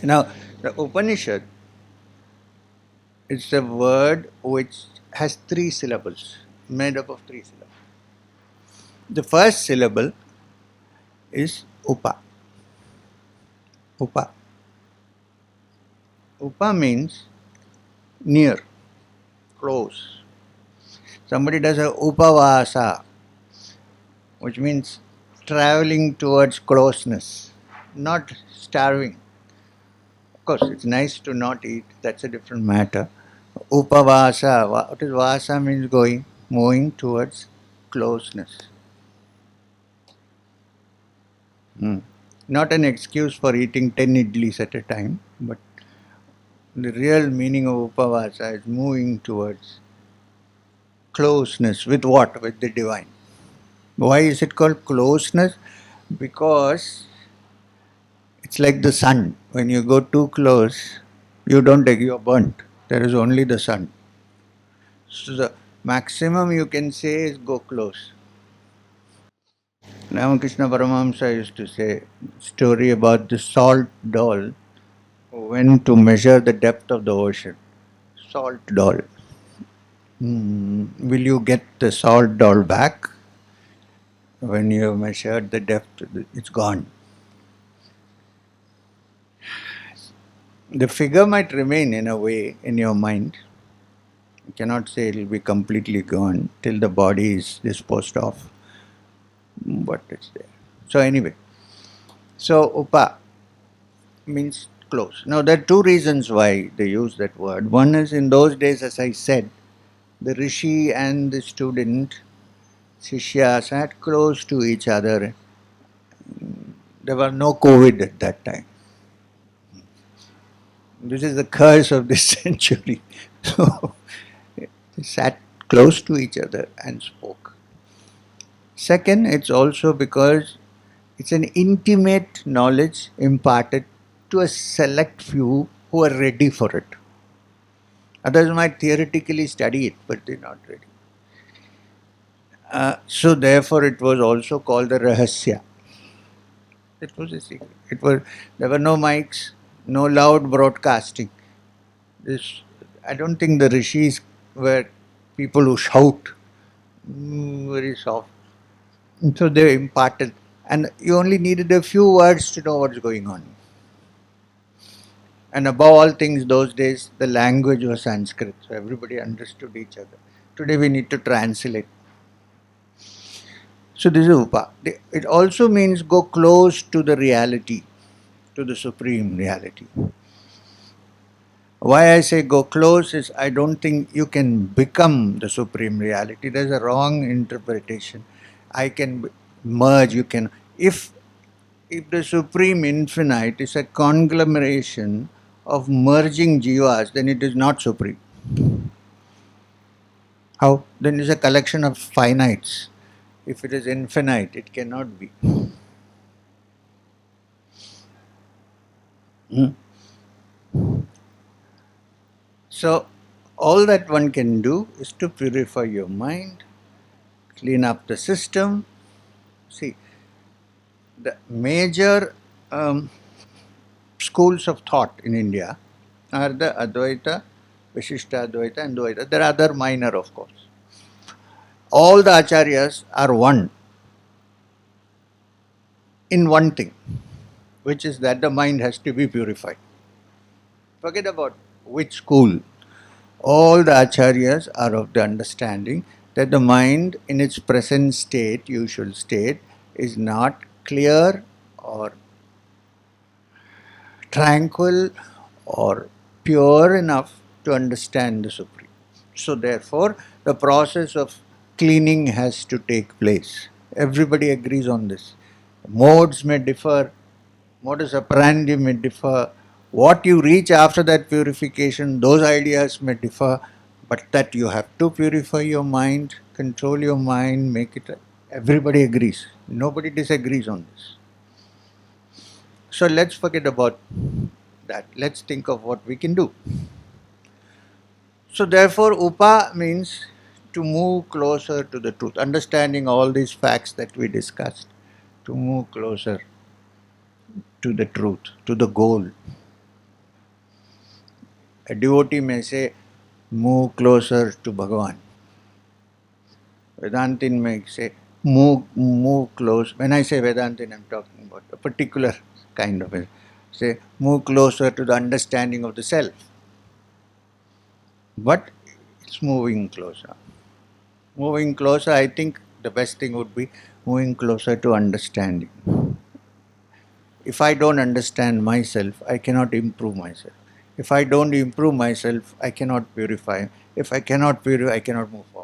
Now, the Upanishad is a word which has three syllables, made up of three syllables. The first syllable is Upa. Upa. Upa means near, close. Somebody does a upavasa, which means traveling towards closeness, not starving. Of course, it's nice to not eat, that's a different matter. Upavasa, what is vasa means going, moving towards closeness. Not an excuse for eating 10 idlis at a time, but the real meaning of upavasa is moving towards closeness with what? With the divine. Why is it called closeness? Because it's like the sun. When you go too close, you're burnt. There is only the sun. So the maximum you can say is go close. Ramakrishna Paramahamsa used to say story about the salt doll who went to measure the depth of the ocean. Salt doll. Will you get the salt doll back? When you have measured the depth, it's gone. The figure might remain in a way in your mind. You cannot say it will be completely gone till the body is disposed of, but it's there. So anyway, so upa means close. Now there are two reasons why they use that word. One is in those days, as I said, the rishi and the student, Shishya, sat close to each other. There was no COVID at that time. This is the curse of this century. So they sat close to each other and spoke. Second, it's also because it's an intimate knowledge imparted to a select few who are ready for it. Others might theoretically study it, but they're not ready. So therefore it was also called the Rahasya. It was a secret. There were no mics, no loud broadcasting. I don't think the rishis were people who shout very soft. And so they imparted, and you only needed a few words to know what's going on. And above all things, those days the language was Sanskrit, so everybody understood each other. Today we need to translate. So this is Upa. It also means go close to the reality, to the supreme reality. Why I say go close is I don't think you can become the supreme reality. There's a wrong interpretation. I can merge, you can. If the supreme infinite is a conglomeration of merging jivas, then it is not supreme. How? Then it is a collection of finites. If it is infinite, it cannot be. So, all that one can do is to purify your mind, clean up the system. See, the major schools of thought in India are the Advaita, Vishishta Advaita and Dvaita. There are other minor, of course. All the acharyas are one in one thing, which is that the mind has to be purified. Forget about which school. All the acharyas are of the understanding that the mind in its present state, usual state, is not clear or tranquil or pure enough to understand the Supreme. So therefore, the process of cleaning has to take place. Everybody agrees on this. Modes may differ, modus operandi may differ, what you reach after that purification, those ideas may differ, but that you have to purify your mind, control your mind, make it, everybody agrees. Nobody disagrees on this. So let's forget about that. Let's think of what we can do. So therefore, Upa means to move closer to the truth, understanding all these facts that we discussed, to move closer to the truth, to the goal. A devotee may say, move closer to Bhagavan. Vedantin may say, move close. When I say Vedantin, I'm talking about a particular kind of it. Say, move closer to the understanding of the self. But it's moving closer. Moving closer, I think the best thing would be moving closer to understanding. If I don't understand myself, I cannot improve myself. If I don't improve myself, I cannot purify. If I cannot purify, I cannot move forward.